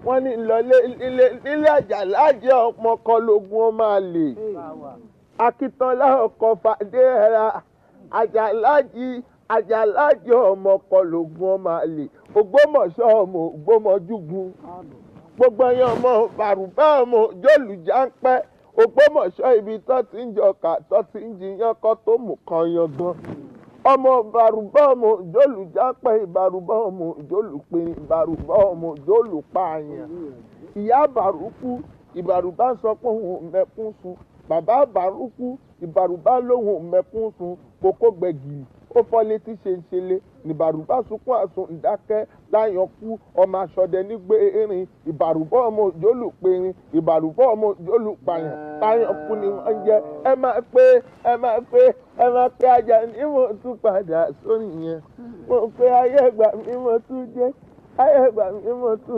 wọ́n ní lọlé nílé Àjàlájẹ ọmọ kan lógún ó máa lè. Akíntọ́lá ọkọ̀ fàdé ẹ̀ra Àjàlájẹ ọmọ kan lógún ó máa lè. Ògbómọ̀ṣọ́ ọmọ Ògbómọjúgun. Gbogbo ẹ̀yin ọmọ Bàrùbá ọmọ Òjòlùjà ń pẹ́. Ògbómọ̀ṣọ́ ibi tó ti ń jọkà tó ti ń jiyàn kọ́ tó mú kan yangan. Ọmọ Bàrùbá ọmọ Òjòlùjà ń pẹ́. Ìbàrùbá ọmọ Òjòlùpin. Ìbàrùbá ọmọ Òjòlùpààyàn. Ìyá Bàrùkú Ìbàrùbá sọ pé òun mẹ́kún sun. Bàbá Bàrùkú Ìbàrùbá lóhùn mẹ́kún sun. Kókó gbẹ̀gìrì ó fọ́ létí ṣeńṣele. Ìbàrùbá sunkún àsun ìdákẹ́ láyàn kú. Ọmọ aṣọdẹ nígbé erin. Ìbàrùbá ọmọ Òjòlùpẹ̀rin. Ìbàrùbá ọmọ Òjòlùpààyàn. Láyàn kú ni wọ́n jẹ́. Ẹ máa pé Àjàní mo tún padà sórí yẹn. Mo pé ayé ìgbà mi mo tún jẹ́. Ayé ìgbà mi mo tún.